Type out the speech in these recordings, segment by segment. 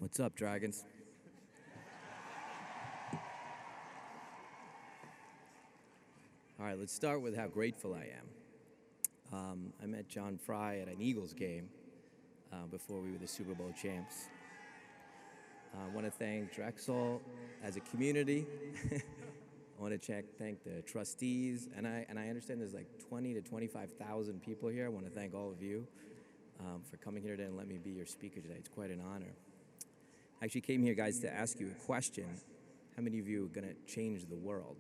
What's up, dragons? All right, let's start with how grateful I am. I met John Fry at an Eagles game before we were the Super Bowl champs. I want to thank Drexel as a community. I want to thank the trustees, and I understand there's like 20 to 25,000 people here. I want to thank all of you for coming here today and let me be your speaker today. It's quite an honor. I actually came here, guys, to ask you a question. How many of you are going to change the world?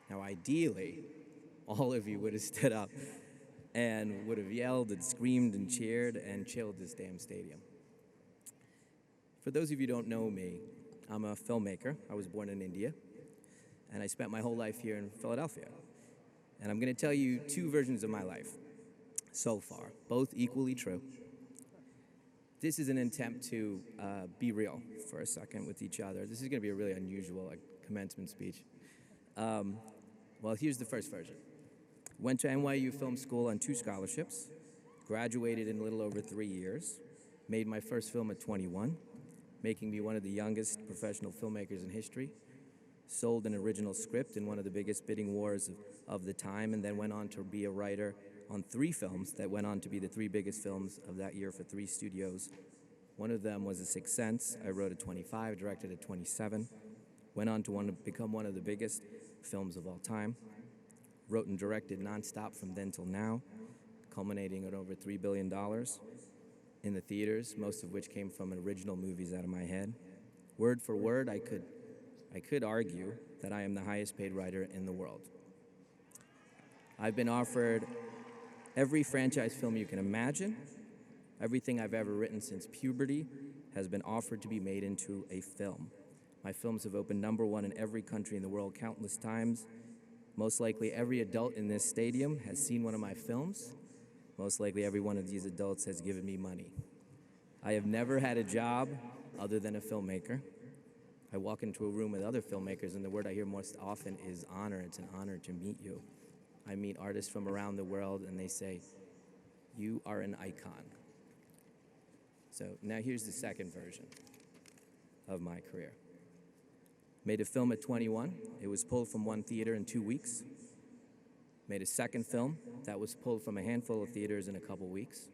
Now, ideally, all of you would have stood up and would have yelled and screamed and cheered and chilled this damn stadium. For those of you who don't know me, I'm a filmmaker. I was born in India, and I spent my whole life here in Philadelphia. And I'm going to tell you two versions of my life so far, both equally true. This is an attempt to be real for a second with each other. This is going to be a really unusual commencement speech. Well, here's the first version. Went to NYU Film School on 2 scholarships, graduated in a little over 3 years, made my first film at 21, making me one of the youngest professional filmmakers in history, sold an original script in one of the biggest bidding wars of the time, and then went on to be a writer on 3 films that went on to be the 3 biggest films of that year for 3 studios. One of them was A Sixth Sense. I wrote at 25, directed at 27, went on to become one of the biggest films of all time. Wrote and directed nonstop from then till now, culminating at over $3 billion in the theaters, most of which came from original movies out of my head. Word for word, I could argue that I am the highest paid writer in the world. I've been offered every franchise film you can imagine. Everything I've ever written since puberty has been offered to be made into a film. My films have opened #1 in every country in the world countless times. Most likely every adult in this stadium has seen one of my films. Most likely every one of these adults has given me money. I have never had a job other than a filmmaker. I walk into a room with other filmmakers, and the word I hear most often is honor. It's an honor to meet you. I meet artists from around the world, and they say, you are an icon. So now here's the second version of my career. Made a film at 21. It was pulled from one theater in 2 weeks. Made a second film that was pulled from a handful of theaters in a couple weeks.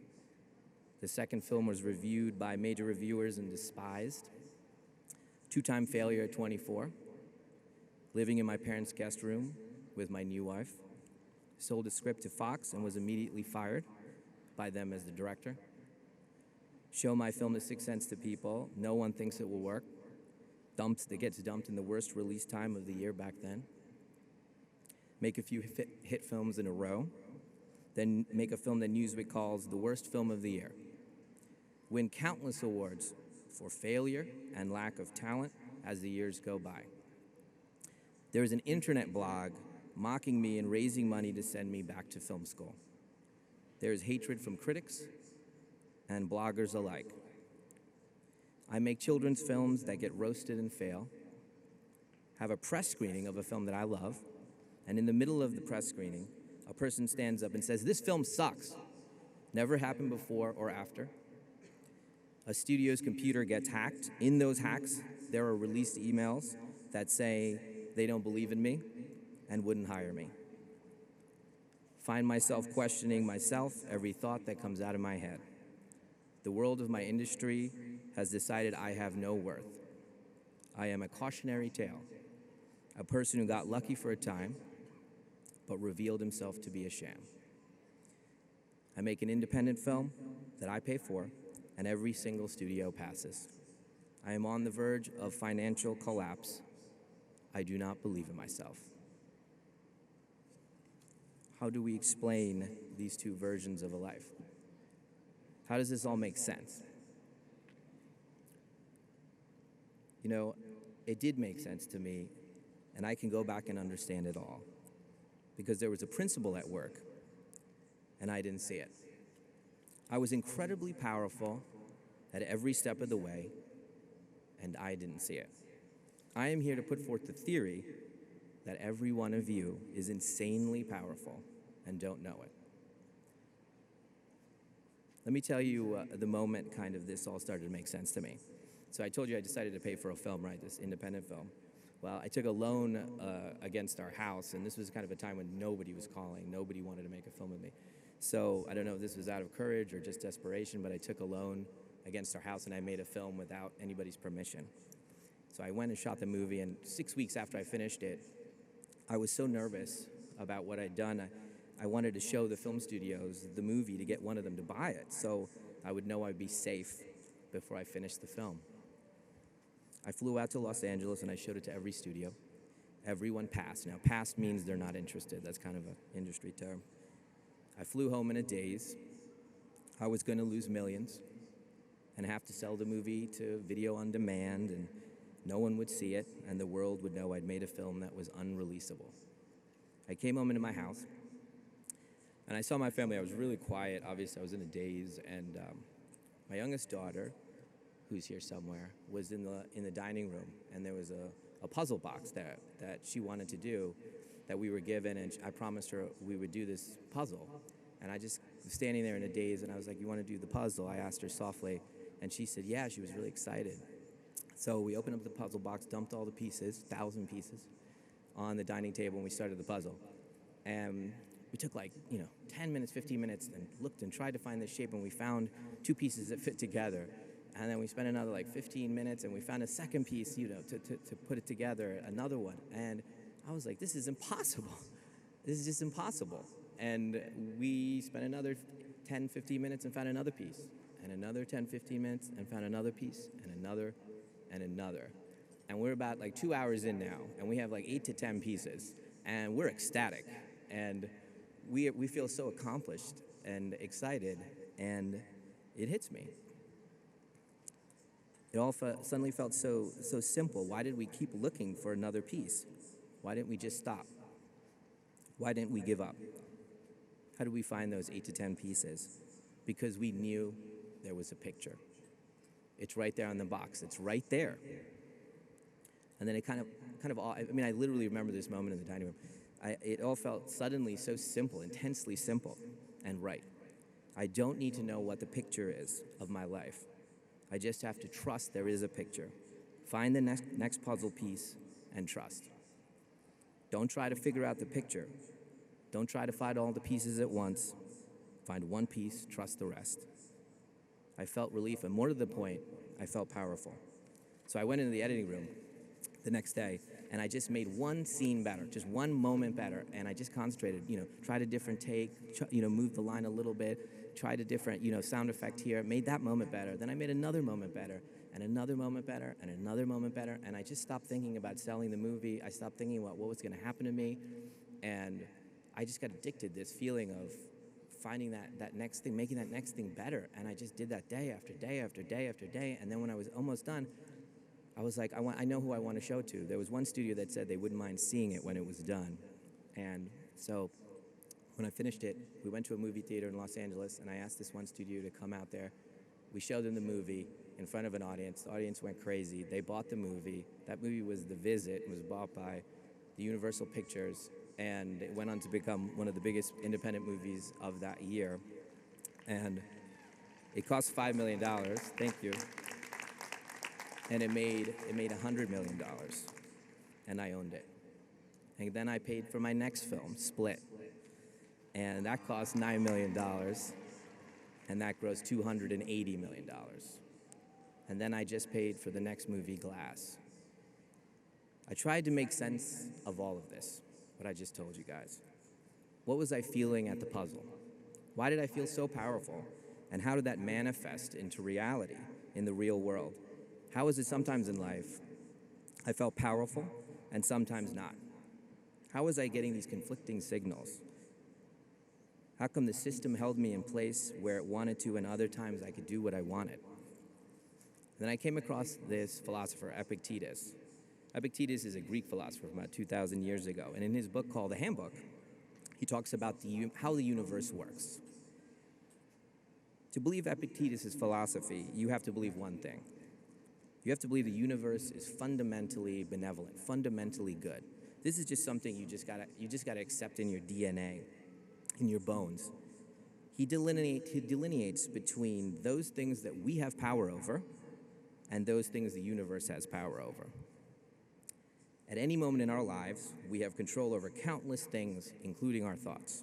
The second film was reviewed by major reviewers and despised. 2-time failure at 24. Living in my parents' guest room with my new wife. Sold a script to Fox and was immediately fired by them as the director. Show my film The Sixth Sense to people. No one thinks it will work. It gets dumped in the worst release time of the year back then. Make a few hit films in a row. Then make a film that Newsweek calls the worst film of the year. Win countless awards for failure and lack of talent as the years go by. There is an internet blog mocking me and raising money to send me back to film school. There is hatred from critics and bloggers alike. I make children's films that get roasted and fail, have a press screening of a film that I love, and in the middle of the press screening, a person stands up and says, this film sucks. Never happened before or after. A studio's computer gets hacked. In those hacks, there are released emails that say they don't believe in me and wouldn't hire me. Find myself questioning myself, every thought that comes out of my head. The world of my industry has decided I have no worth. I am a cautionary tale, a person who got lucky for a time, but revealed himself to be a sham. I make an independent film that I pay for, and every single studio passes. I am on the verge of financial collapse. I do not believe in myself. How do we explain these two versions of a life? How does this all make sense? You know, it did make sense to me, and I can go back and understand it all, because there was a principle at work, and I didn't see it. I was incredibly powerful at every step of the way, and I didn't see it. I am here to put forth the theory that every one of you is insanely powerful and don't know it. Let me tell you the moment kind of this all started to make sense to me. So I told you I decided to pay for a film, right, this independent film. Well, I took a loan against our house, and this was kind of a time when nobody was calling. Nobody wanted to make a film with me. So I don't know if this was out of courage or just desperation, but I took a loan against our house, and I made a film without anybody's permission. So I went and shot the movie, and 6 weeks after I finished it, I was so nervous about what I'd done. I wanted to show the film studios the movie to get one of them to buy it, so I would know I'd be safe before I finished the film. I flew out to Los Angeles and I showed it to every studio. Everyone passed. Now, passed means they're not interested. That's kind of an industry term. I flew home in a daze. I was going to lose millions and have to sell the movie to video on demand, and no one would see it, and the world would know I'd made a film that was unreleasable. I came home into my house, and I saw my family. I was really quiet. Obviously, I was in a daze, and my youngest daughter, who's here somewhere, was in the dining room, and there was a puzzle box that she wanted to do that we were given, and I promised her we would do this puzzle. And I just was standing there in a daze, and I was like, "You want to do the puzzle?" I asked her softly, and she said, "Yeah." She was really excited. So we opened up the puzzle box, dumped all the pieces, 1,000 pieces, on the dining table, and we started the puzzle. And we took 10 minutes, 15 minutes, and looked and tried to find the shape, and we found two pieces that fit together. And then we spent another 15 minutes, and we found a second piece, to put it together, another one. And I was like, this is impossible. This is just impossible. And we spent another 10, 15 minutes and found another piece, and another 10, 15 minutes and found another piece, and another, and another. And we're about 2 hours in now, and we have 8 to 10 pieces, and we're ecstatic. And we feel so accomplished and excited, and it hits me. It all suddenly felt so simple. Why did we keep looking for another piece? Why didn't we just stop? Why didn't we give up? How did we find those 8 to 10 pieces? Because we knew there was a picture. It's right there on the box. It's right there. And then it kind of all, I literally remember this moment in the dining room. It all felt suddenly so simple, intensely simple and right. I don't need to know what the picture is of my life. I just have to trust there is a picture. Find the next puzzle piece and trust. Don't try to figure out the picture. Don't try to find all the pieces at once. Find one piece, trust the rest. I felt relief, and more to the point, I felt powerful. So I went into the editing room the next day, and I just made one scene better, just one moment better, and I just concentrated, tried a different take, moved the line a little bit, tried a different, sound effect here, made that moment better. Then I made another moment better, and another moment better, and another moment better, and I just stopped thinking about selling the movie. I stopped thinking about what was going to happen to me, and I just got addicted to this feeling of finding that next thing, making that next thing better, and I just did that day after day after day after day, and then when I was almost done, I was like, I know who I want to show to. There was one studio that said they wouldn't mind seeing it when it was done, and so when I finished it, we went to a movie theater in Los Angeles, and I asked this one studio to come out there. We showed them the movie in front of an audience. The audience went crazy. They bought the movie. That movie was The Visit. It was bought by the Universal Pictures, and it went on to become one of the biggest independent movies of that year. And it cost $5 million. Thank you. And it made $100 million, and I owned it. And then I paid for my next film, Split, and that cost $9 million, and that grossed $280 million. And then I just paid for the next movie, Glass. I tried to make sense of all of this, what I just told you guys. What was I feeling at the puzzle? Why did I feel so powerful? And how did that manifest into reality in the real world? How is it sometimes in life I felt powerful and sometimes not? How was I getting these conflicting signals? How come the system held me in place where it wanted to, and other times I could do what I wanted? Then I came across this philosopher, Epictetus. Epictetus is a Greek philosopher from about 2,000 years ago, and in his book called The Handbook, he talks about how the universe works. To believe Epictetus' philosophy, you have to believe one thing. You have to believe the universe is fundamentally benevolent, fundamentally good. This is just something you just gotta accept in your DNA, in your bones. He delineates between those things that we have power over and those things the universe has power over. At any moment in our lives, we have control over countless things, including our thoughts,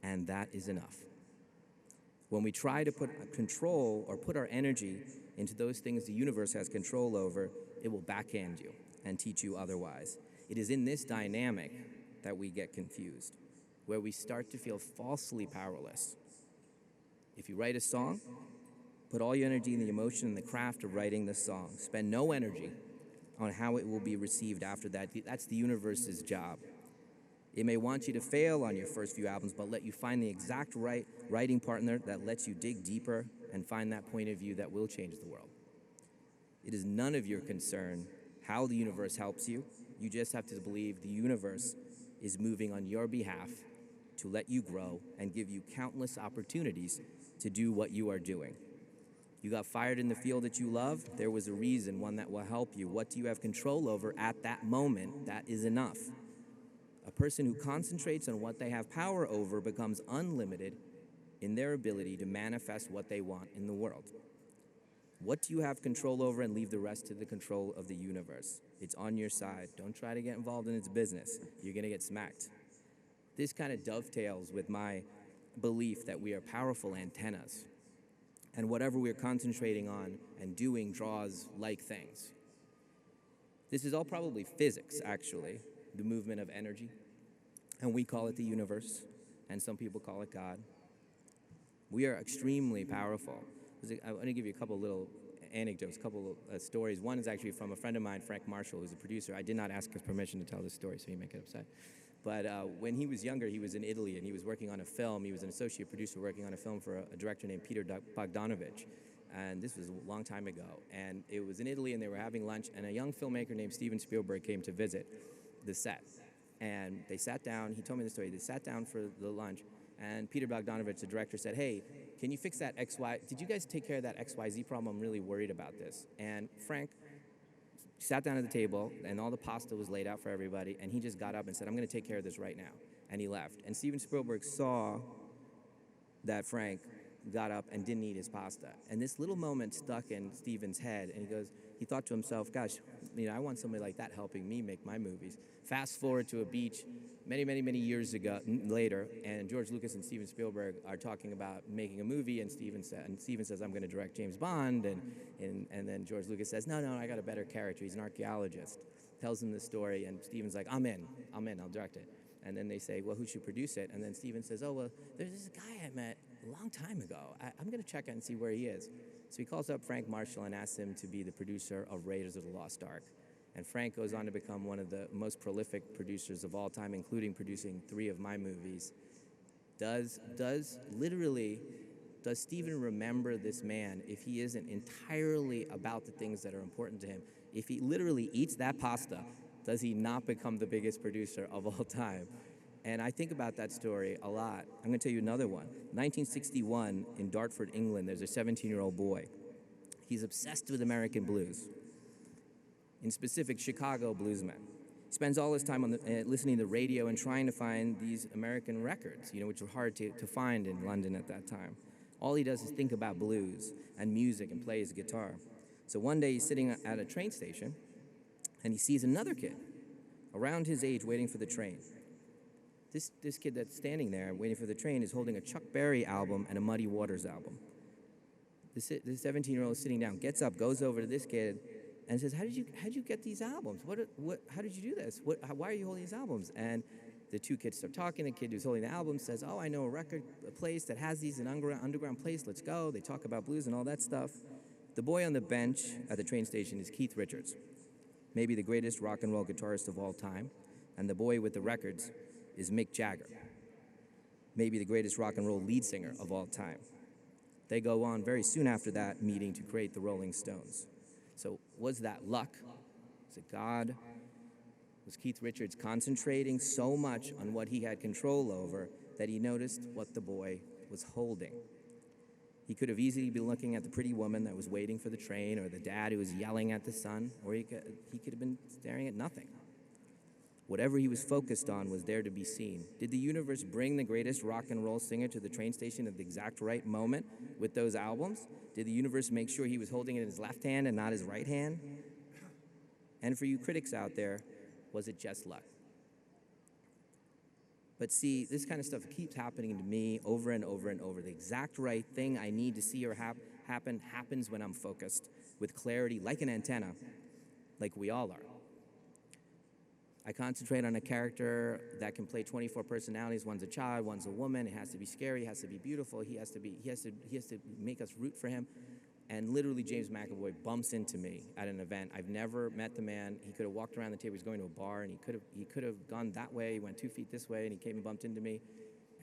and that is enough. When we try to put control or put our energy into those things the universe has control over, it will backhand you and teach you otherwise. It is in this dynamic that we get confused, where we start to feel falsely powerless. If you write a song, put all your energy in the emotion and the craft of writing the song. Spend no energy on how it will be received after that. That's the universe's job. It may want you to fail on your first few albums, but let you find the exact right writing partner that lets you dig deeper and find that point of view that will change the world. It is none of your concern how the universe helps you. You just have to believe the universe is moving on your behalf to let you grow and give you countless opportunities to do what you are doing. You got fired in the field that you love, there was a reason, one that will help you. What do you have control over at that moment? That is enough. A person who concentrates on what they have power over becomes unlimited in their ability to manifest what they want in the world. What do you have control over, and leave the rest to the control of the universe? It's on your side. Don't try to get involved in its business. You're going to get smacked. This kind of dovetails with my belief that we are powerful antennas, and whatever we're concentrating on and doing draws like things. This is all probably physics, actually, the movement of energy, and we call it the universe, and some people call it God. We are extremely powerful. I want to give you a couple little anecdotes, a couple stories. One is actually from a friend of mine, Frank Marshall, who's a producer. I did not ask his permission to tell this story, so he may get upset. But when he was younger, he was in Italy, and he was working on a film. He was an associate producer working on a film for a director named Peter Bogdanovich. And this was a long time ago. And it was in Italy, and they were having lunch, and a young filmmaker named Steven Spielberg came to visit the set. And they sat down. He told me the story. They sat down for the lunch, and Peter Bogdanovich, the director, said, "Hey, can you fix that XY? Did you guys take care of that XYZ problem? I'm really worried about this." And Frank sat down at the table, and all the pasta was laid out for everybody, and he just got up and said, "I'm going to take care of this right now." And he left. And Steven Spielberg saw that Frank got up and didn't eat his pasta. And this little moment stuck in Steven's head, and he thought to himself, gosh, I want somebody like that helping me make my movies. Fast forward to a beach many years later, and George Lucas and Steven Spielberg are talking about making a movie, and Steven says, "I'm going to direct James Bond," and then George Lucas says, no, I got a better character. He's an archaeologist. Tells him the story, and Steven's like, I'm in, I'll direct it. And then they say, well, who should produce it? And then Steven says, oh, well, there's this guy I met a long time ago. I'm going to check out and see where he is. So he calls up Frank Marshall and asks him to be the producer of Raiders of the Lost Ark. And Frank goes on to become one of the most prolific producers of all time, including producing 3 of my movies. Does Steven remember this man if he isn't entirely about the things that are important to him? If he literally eats that pasta, does he not become the biggest producer of all time? And I think about that story a lot. I'm going to tell you another one. 1961 in Dartford, England, there's a 17-year-old boy. He's obsessed with American blues, in specific Chicago bluesmen. He spends all his time listening to the radio and trying to find these American records, which were hard to find in London at that time. All he does is think about blues and music and play his guitar. So one day he's sitting at a train station, and he sees another kid around his age waiting for the train. This kid that's standing there waiting for the train is holding a Chuck Berry album and a Muddy Waters album. This 17-year-old is sitting down, gets up, goes over to this kid, and says, "How'd you get these albums? How did you do this? Why are you holding these albums?" And the 2 kids start talking. The kid who's holding the album says, "Oh, I know a place that has these, an underground place. Let's go." They talk about blues and all that stuff. The boy on the bench at the train station is Keith Richards, maybe the greatest rock and roll guitarist of all time, and the boy with the records is Mick Jagger, maybe the greatest rock and roll lead singer of all time. They go on very soon after that meeting to create the Rolling Stones. So was that luck? Was it God? Was Keith Richards concentrating so much on what he had control over that he noticed what the boy was holding? He could have easily been looking at the pretty woman that was waiting for the train, or the dad who was yelling at the son, or he could have been staring at nothing. Whatever he was focused on was there to be seen. Did the universe bring the greatest rock and roll singer to the train station at the exact right moment with those albums? Did the universe make sure he was holding it in his left hand and not his right hand? And for you critics out there, was it just luck? But see, this kind of stuff keeps happening to me over and over and over. The exact right thing I need to see or happen happens when I'm focused with clarity, like an antenna, like we all are. I concentrate on a character that can play 24 personalities. One's a child, one's a woman. It has to be scary, it has to be beautiful. He has to make us root for him. And literally, James McAvoy bumps into me at an event. I've never met the man. He could have walked around the table. He was going to a bar, and he could have gone that way. He went 2 feet this way, and he came and bumped into me.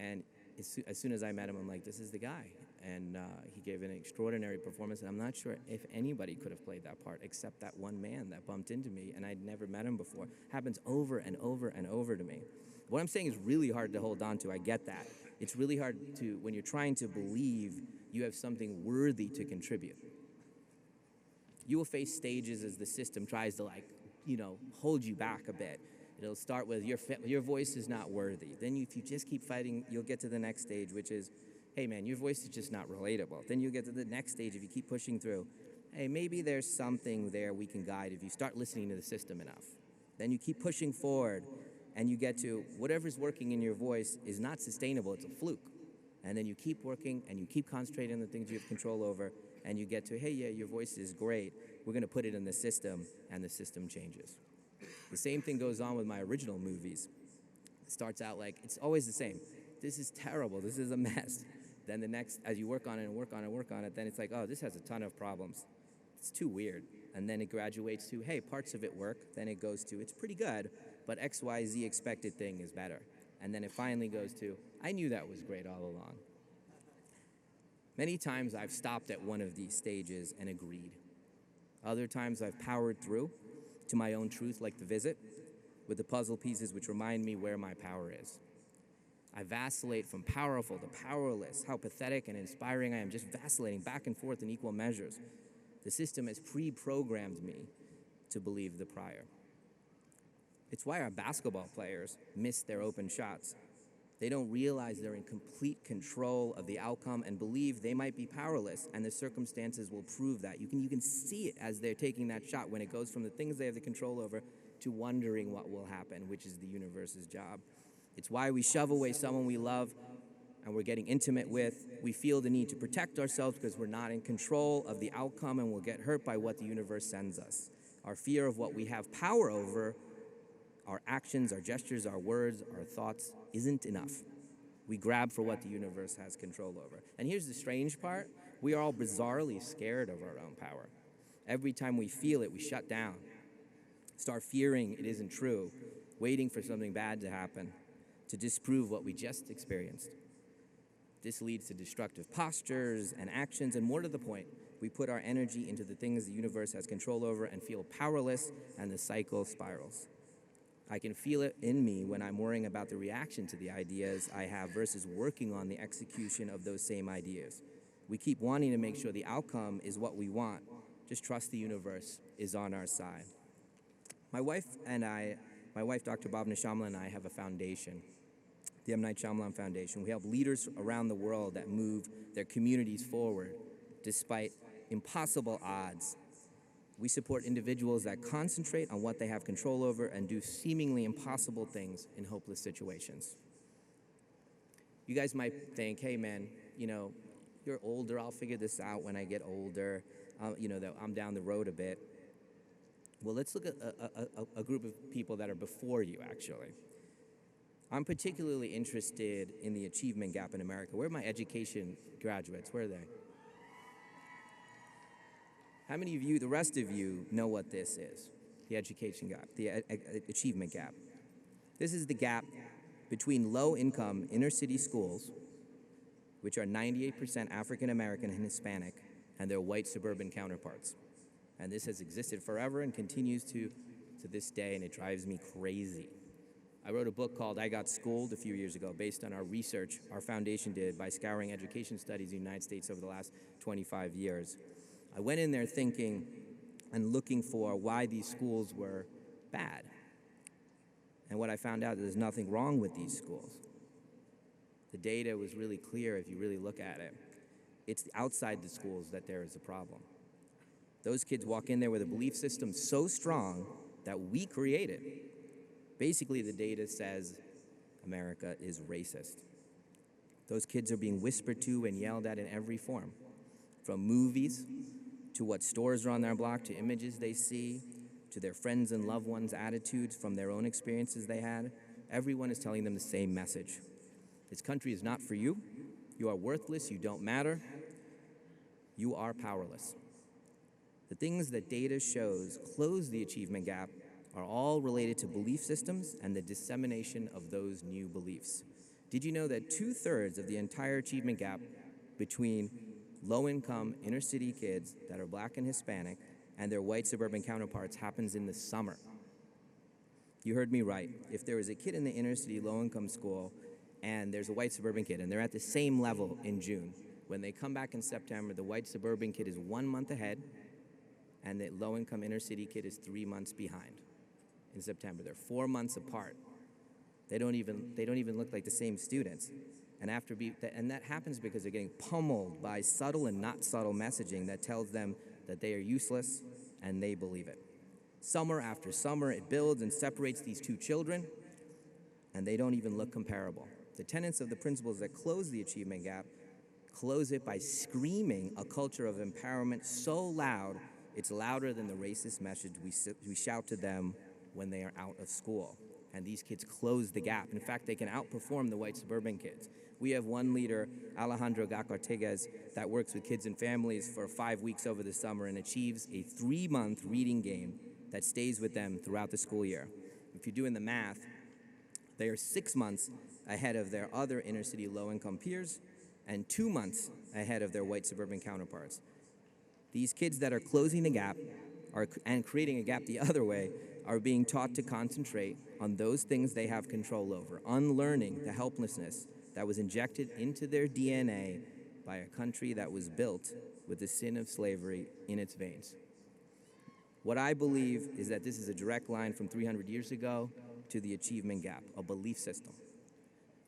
And as soon as I met him, I'm like, this is the guy. And he gave an extraordinary performance. And I'm not sure if anybody could have played that part except that one man that bumped into me, and I'd never met him before. Happens over and over and over to me. What I'm saying is really hard to hold on to. I get that. It's really hard to, when you're trying to believe you have something worthy to contribute. You will face stages as the system tries to, hold you back a bit. It'll start with your voice is not worthy. Then if you just keep fighting, you'll get to the next stage, which is, hey man, your voice is just not relatable. Then you'll get to the next stage if you keep pushing through. Hey, maybe there's something there we can guide if you start listening to the system enough. Then you keep pushing forward, and you get to whatever's working in your voice is not sustainable, it's a fluke. And then you keep working, and you keep concentrating on the things you have control over, and you get to, hey, yeah, your voice is great. We're going to put it in the system, and the system changes. The same thing goes on with my original movies. It starts out like, it's always the same. This is terrible. This is a mess. Then the next, as you work on it and work on it and work on it, then it's like, oh, this has a ton of problems. It's too weird. And then it graduates to, hey, parts of it work. Then it goes to, it's pretty good, but XYZ expected thing is better. And then it finally goes to, I knew that was great all along. Many times I've stopped at one of these stages and agreed. Other times I've powered through to my own truth, like The Visit, with the puzzle pieces which remind me where my power is. I vacillate from powerful to powerless, how pathetic and inspiring I am, just vacillating back and forth in equal measures. The system has pre-programmed me to believe the prior. It's why our basketball players miss their open shots. They don't realize they're in complete control of the outcome and believe they might be powerless, and the circumstances will prove that. You can see it as they're taking that shot when it goes from the things they have the control over to wondering what will happen, which is the universe's job. It's why we shove away someone we love and we're getting intimate with. We feel the need to protect ourselves because we're not in control of the outcome and we'll get hurt by what the universe sends us. Our fear of what we have power over, our actions, our gestures, our words, our thoughts, isn't enough. We grab for what the universe has control over. And here's the strange part. We are all bizarrely scared of our own power. Every time we feel it, we shut down, start fearing it isn't true, waiting for something bad to happen to disprove what we just experienced. This leads to destructive postures and actions, and more to the point, we put our energy into the things the universe has control over and feel powerless, and the cycle spirals. I can feel it in me when I'm worrying about the reaction to the ideas I have versus working on the execution of those same ideas. We keep wanting to make sure the outcome is what we want. Just trust the universe is on our side. My wife, Dr. Bhavna Shyamalan, and I have a foundation, the M. Night Shyamalan Foundation. We help leaders around the world that move their communities forward despite impossible odds. We support individuals that concentrate on what they have control over and do seemingly impossible things in hopeless situations. You guys might think, hey man, you're older, I'll figure this out when I get older, that I'm down the road a bit. Well, let's look at a group of people that are before you, actually. I'm particularly interested in the achievement gap in America. Where are my education graduates? Where are they? How many of you, the rest of you, know what this is? The education gap, the achievement gap. This is the gap between low-income inner-city schools, which are 98% African American and Hispanic, and their white suburban counterparts. And this has existed forever and continues to this day, and it drives me crazy. I wrote a book called I Got Schooled a few years ago based on our research our foundation did by scouring education studies in the United States over the last 25 years. I went in there thinking and looking for why these schools were bad. And what I found out, there's nothing wrong with these schools. The data was really clear if you really look at it. It's outside the schools that there is a problem. Those kids walk in there with a belief system so strong that we created. Basically, the data says America is racist. Those kids are being whispered to and yelled at in every form, from movies to what stores are on their block, to images they see, to their friends and loved ones' attitudes from their own experiences they had. Everyone is telling them the same message. This country is not for you. You are worthless. You don't matter. You are powerless. The things that data shows close the achievement gap are all related to belief systems and the dissemination of those new beliefs. Did you know that 2/3 of the entire achievement gap between low-income inner-city kids that are black and Hispanic and their white suburban counterparts happens in the summer? You heard me right. If there is a kid in the inner-city low-income school and there's a white suburban kid and they're at the same level in June, when they come back in September, the white suburban kid is 1 month ahead and the low-income inner-city kid is 3 months behind in September. They're 4 months apart. They don't even look like the same students. And that happens because they're getting pummeled by subtle and not subtle messaging that tells them that they are useless, and they believe it. Summer after summer, it builds and separates these two children, and they don't even look comparable. The tenets of the principles that close the achievement gap close it by screaming a culture of empowerment so loud, it's louder than the racist message we shout to them when they are out of school. And these kids close the gap. In fact, they can outperform the white suburban kids. We have one leader, Alejandro Gacorteguez, that works with kids and families for 5 weeks over the summer and achieves a 3-month reading game that stays with them throughout the school year. If you're doing the math, they are 6 months ahead of their other inner-city low-income peers and 2 months ahead of their white suburban counterparts. These kids that are closing the gap and creating a gap the other way are being taught to concentrate on those things they have control over, unlearning the helplessness that was injected into their DNA by a country that was built with the sin of slavery in its veins. What I believe is that this is a direct line from 300 years ago to the achievement gap, a belief system.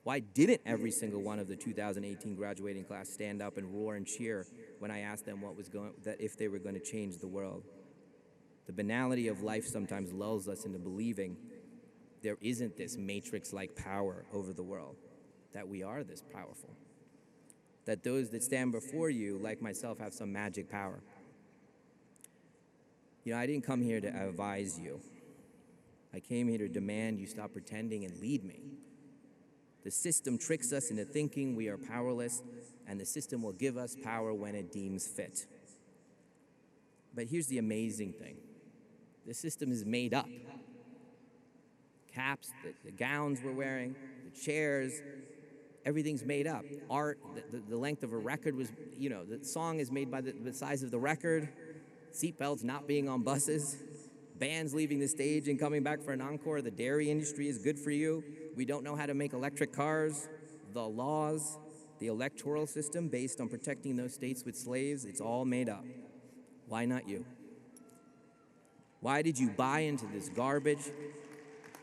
Why didn't every single one of the 2018 graduating class stand up and roar and cheer when I asked them if they were going to change the world? The banality of life sometimes lulls us into believing there isn't this matrix-like power over the world, that we are this powerful, that those that stand before you, like myself, have some magic power. You know, I didn't come here to advise you. I came here to demand you stop pretending and lead me. The system tricks us into thinking we are powerless, and the system will give us power when it deems fit. But here's the amazing thing. The system is made up. Caps, the gowns we're wearing, the chairs, everything's made up. Art, the length of a record was, the song is made by the size of the record. Seatbelts not being on buses. Bands leaving the stage and coming back for an encore. The dairy industry is good for you. We don't know how to make electric cars. The laws, the electoral system based on protecting those states with slaves, it's all made up. Why not you? Why did you buy into this garbage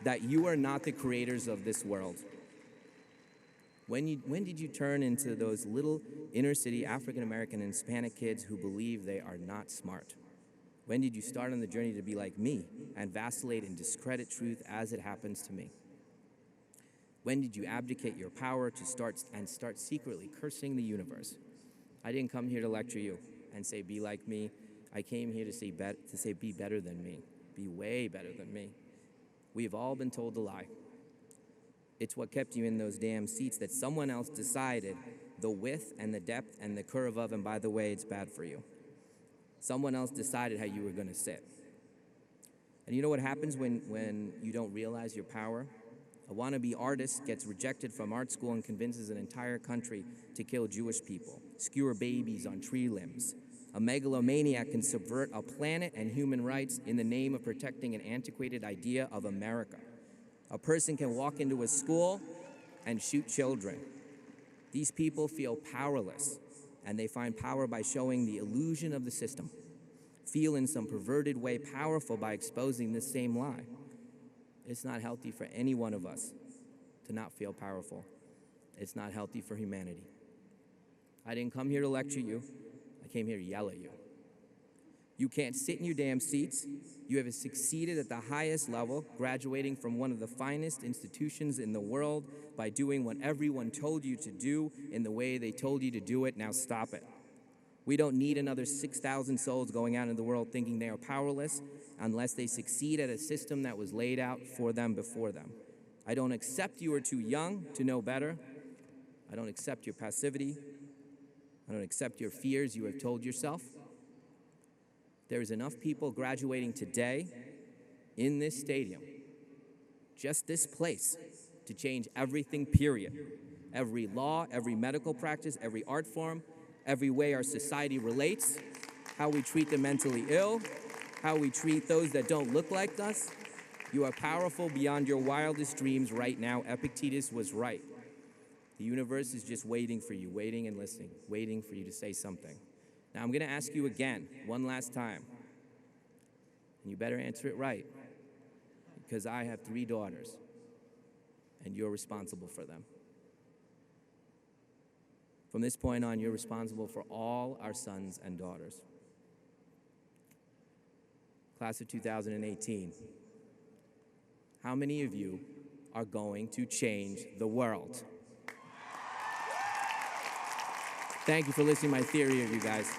that you are not the creators of this world? When did you turn into those little inner-city African-American and Hispanic kids who believe they are not smart? When did you start on the journey to be like me and vacillate and discredit truth as it happens to me? When did you abdicate your power to start secretly cursing the universe? I didn't come here to lecture you and say, be like me. I came here to say, be better than me. Be way better than me. We've all been told a lie. It's what kept you in those damn seats that someone else decided the width and the depth and the curve of, and by the way, it's bad for you. Someone else decided how you were going to sit. And you know what happens when you don't realize your power? A wannabe artist gets rejected from art school and convinces an entire country to kill Jewish people, skewer babies on tree limbs. A megalomaniac can subvert a planet and human rights in the name of protecting an antiquated idea of America. A person can walk into a school and shoot children. These people feel powerless, and they find power by showing the illusion of the system, feel in some perverted way powerful by exposing this same lie. It's not healthy for any one of us to not feel powerful. It's not healthy for humanity. I didn't come here to lecture you. I came here to yell at you. You can't sit in your damn seats. You have succeeded at the highest level, graduating from one of the finest institutions in the world by doing what everyone told you to do in the way they told you to do it. Now stop it. We don't need another 6,000 souls going out in the world thinking they are powerless unless they succeed at a system that was laid out for them before them. I don't accept you are too young to know better. I don't accept your passivity. I don't accept your fears you have told yourself. There is enough people graduating today in this stadium, just this place, to change everything, period. Every law, every medical practice, every art form, every way our society relates, how we treat the mentally ill, how we treat those that don't look like us. You are powerful beyond your wildest dreams right now. Epictetus was right. The universe is just waiting for you, waiting and listening, waiting for you to say something. Now, I'm going to ask you again, one last time, and you better answer it right, because I have 3 daughters, and you're responsible for them. From this point on, you're responsible for all our sons and daughters. Class of 2018, how many of you are going to change the world? Thank you for listening to my theory of you guys.